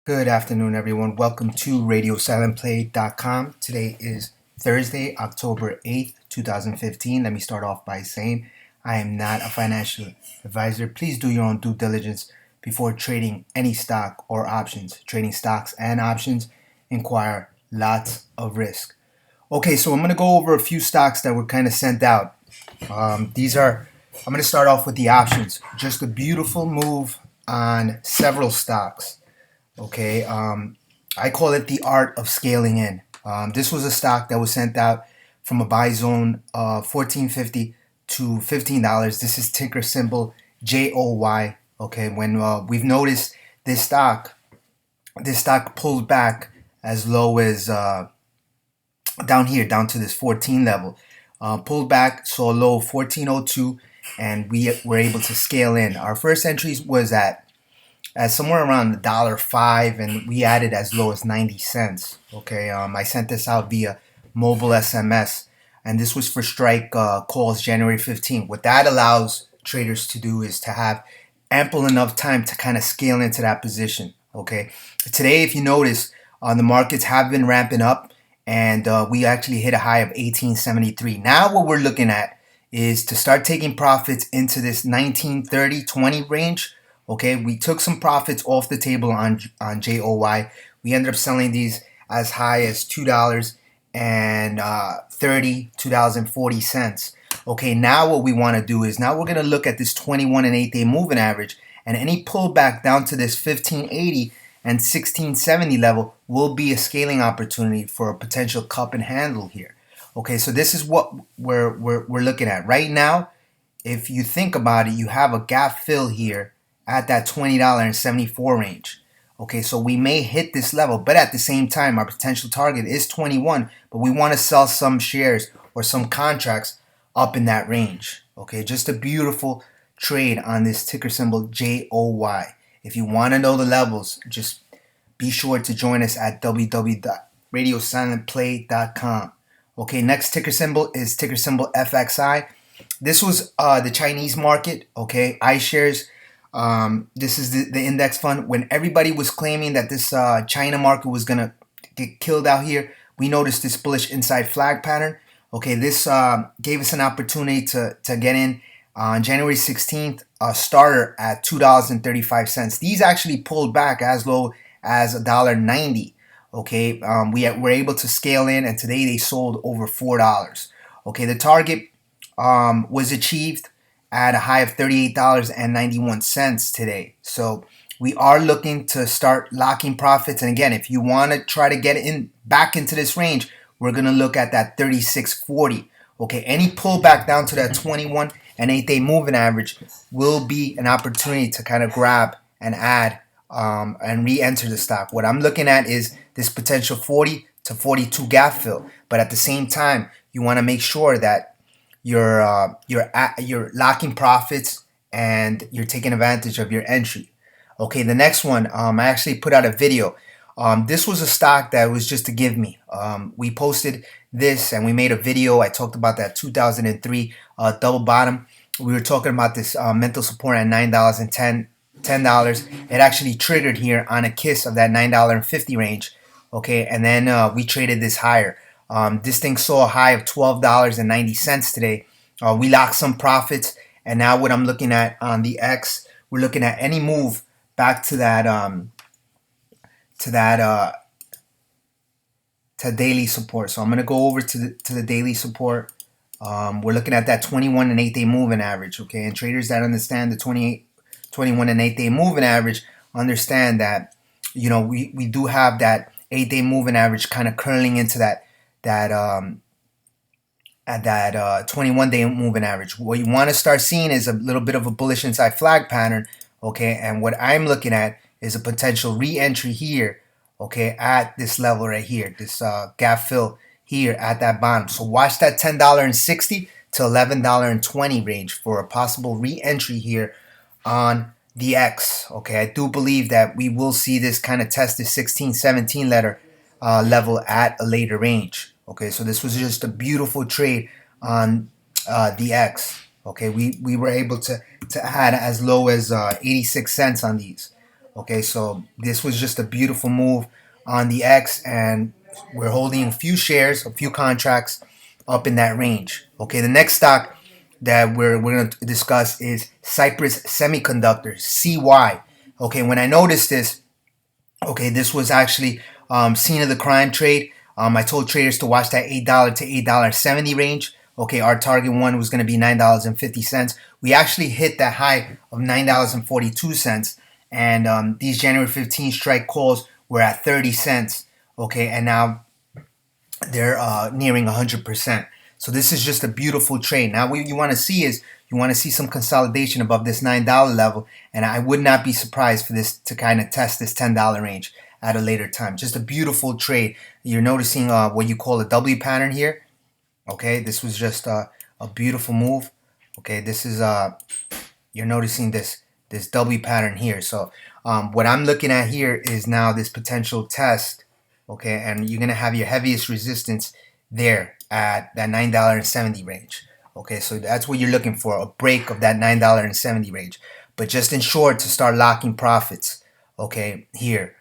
Good afternoon, everyone. Welcome to RadioSilentPlay.com. Today is Thursday, October 8th, 2015. Let me start off by saying I am not a financial advisor. Please do your own due diligence before trading any stock or options. Trading stocks and options require lots of risk. Okay, so I'm going to go over a few stocks that were kind of sent out. I'm going to start off with the options. Just a beautiful move on several stocks. Okay, I call it the art of scaling in. This was a stock that was sent out from a buy zone of $14.50 to $15. This is ticker symbol JOY. Okay, when we've noticed this stock pulled back as low as down here, down to this 14 level. Pulled back, saw a low of 1402, and we were able to scale in. Our first entries was at somewhere around $1.05, and we added as low as 90 cents. Okay, I sent this out via mobile SMS, and this was for strike calls January 15th. What that allows traders to do is to have ample enough time to kind of scale into that position. Okay, today, if you notice, the markets have been ramping up, and we actually hit a high of 1873. Now, what we're looking at is to start taking profits into this 1930-20 range. Okay, we took some profits off the table on JOY. We ended up selling these as high as $2.40. Okay, now what we want to do is now we're going to look at this 21 and 8-day moving average, and any pullback down to this 1580 and 1670 level will be a scaling opportunity for a potential cup and handle here. Okay, so this is what we're looking at right now. If you think about it, you have a gap fill here at that $20.74 range. Okay, so we may hit this level, but at the same time, our potential target is 21, but we want to sell some shares or some contracts up in that range. Okay, just a beautiful trade on this ticker symbol JOY. If you want to know the levels, just be sure to join us at www.radiosilentplay.com. Okay, next ticker symbol is ticker symbol FXI. This was the Chinese market. Okay, iShares. This is the index fund. When everybody was claiming that this China market was going to get killed out here, we noticed this bullish inside flag pattern. Okay, this gave us an opportunity to get in on January 16th, starter at $2.35. These actually pulled back as low as $1.90. Okay, we were able to scale in, and today they sold over $4. Okay, the target was achieved at a high of $38.91 today. So we are looking to start locking profits. And again, if you want to try to get in back into this range, we're going to look at that 36.40. Okay, any pullback down to that 21 and 8-day moving average will be an opportunity to kind of grab and add and re-enter the stock. What I'm looking at is this potential 40 to 42 gap fill. But at the same time, you want to make sure that you're locking profits and you're taking advantage of your entry. Okay, the next one, I actually put out a video. This was a stock that was just a give me. We posted this and we made a video. I talked about that 2003 double bottom. We were talking about this mental support at $9 and $10. It actually triggered here on a kiss of that $9.50 range. Okay, and then we traded this higher. This thing saw a high of $12.90 today. We locked some profits, and now what I'm looking at on the X, we're looking at any move back to that to daily support. So I'm gonna go over to the daily support. We're looking at that 21 and 8-day moving average. Okay, and traders that understand the 21 and 8-day moving average understand that we do have that 8-day moving average kind of curling into that 21-day moving average. What you want to start seeing is a little bit of a bullish inside flag pattern. Okay, and what I'm looking at is a potential re-entry here. Okay, at this level right here, this gap fill here at that bottom. So watch that $10.60 to $11.20 range for a possible re-entry here on the X. Okay, I do believe that we will see this kind of test the 16-17 level at a later range. Okay, so this was just a beautiful trade on the X. Okay, we were able to add as low as 86 cents on these. Okay, so this was just a beautiful move on the X, and we're holding a few shares, a few contracts up in that range. Okay, the next stock that we're going to discuss is Cypress Semiconductors, CY. Okay, when I noticed this, okay, this was actually scene of the crime trade. I told traders to watch that $8 to $8.70 range. Okay, our target one was going to be $9.50. We actually hit that high of $9.42, and these January 15th strike calls were at 30 cents. Okay, and now they're nearing 100%. So this is just a beautiful trade. Now what you want to see is you want to see some consolidation above this $9 level, and I would not be surprised for this to kind of test this $10 range at a later time. Just a beautiful trade. You're noticing what you call a W pattern here. Okay, this was just a beautiful move. Okay, this is you're noticing this W pattern here. So what I'm looking at here is now this potential test. Okay, and you're gonna have your heaviest resistance there at that $9.70 range. Okay, so that's what you're looking for, a break of that $9.70 range. But just in short, to start locking profits. Okay, here.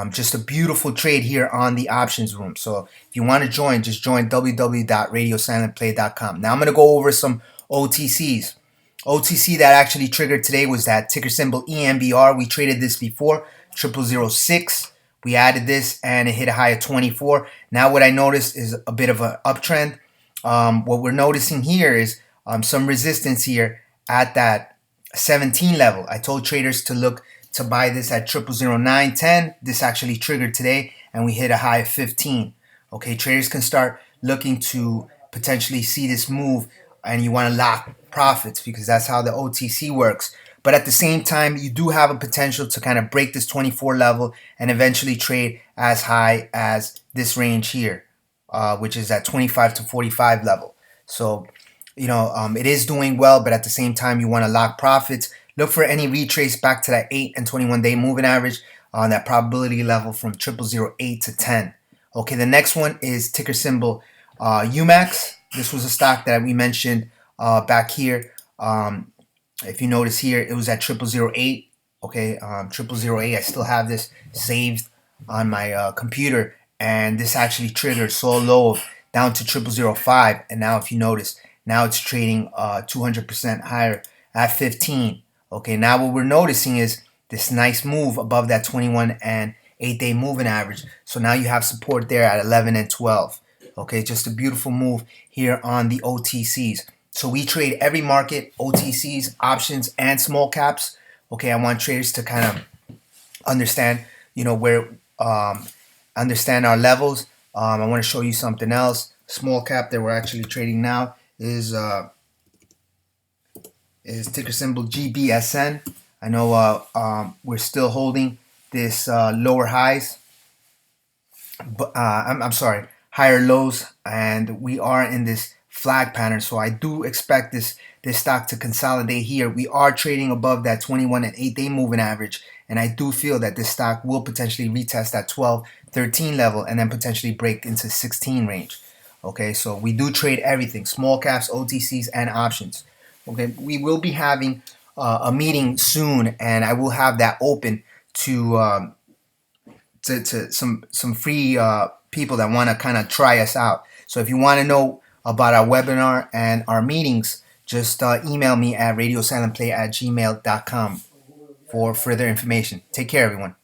Just a beautiful trade here on the options room. So if you want to join, just join www.radiosilentplay.com. Now I'm going to go over some OTCs. OTC that actually triggered today was that ticker symbol EMBR. We traded this before, 0006. We added this and it hit a high of 24. Now what I noticed is a bit of an uptrend. What we're noticing here is some resistance here at that 17 level. I told traders to look to buy this at 000910. This actually triggered today and we hit a high of 15. Okay, traders can start looking to potentially see this move, and you want to lock profits because that's how the OTC works. But at the same time, you do have a potential to kind of break this 24 level and eventually trade as high as this range here, which is at 25 to 45 level. So, you know, it is doing well, but at the same time, you want to lock profits. Look for any retrace back to that 8 and 21 day moving average on that probability level from 0008 to 10. Okay, the next one is ticker symbol UMAX. This was a stock that we mentioned back here. If you notice here, it was at 0008. Okay, 0008. I still have this saved on my computer, and this actually triggered so low down to 0005. And now, if you notice, now it's trading 200% higher at 15. Okay, now what we're noticing is this nice move above that 21 and 8 day moving average. So now you have support there at 11 and 12. Okay, just a beautiful move here on the OTCs. So we trade every market, OTCs, options, and small caps. Okay, I want traders to kind of understand, you know, where understand our levels. I want to show you something else. Small cap that we're actually trading now is ticker symbol GBSN. I know we're still holding this lower highs, but I'm sorry, higher lows, and we are in this flag pattern. So I do expect this stock to consolidate here. We are trading above that 21 and 8 day moving average, and I do feel that this stock will potentially retest that 12, 13 level and then potentially break into 16 range. Okay, so we do trade everything, small caps, OTCs, and options. Okay, we will be having a meeting soon, and I will have that open to some free people that want to kind of try us out. So if you want to know about our webinar and our meetings, just email me at radiosilentplay@gmail.com for further information. Take care, everyone.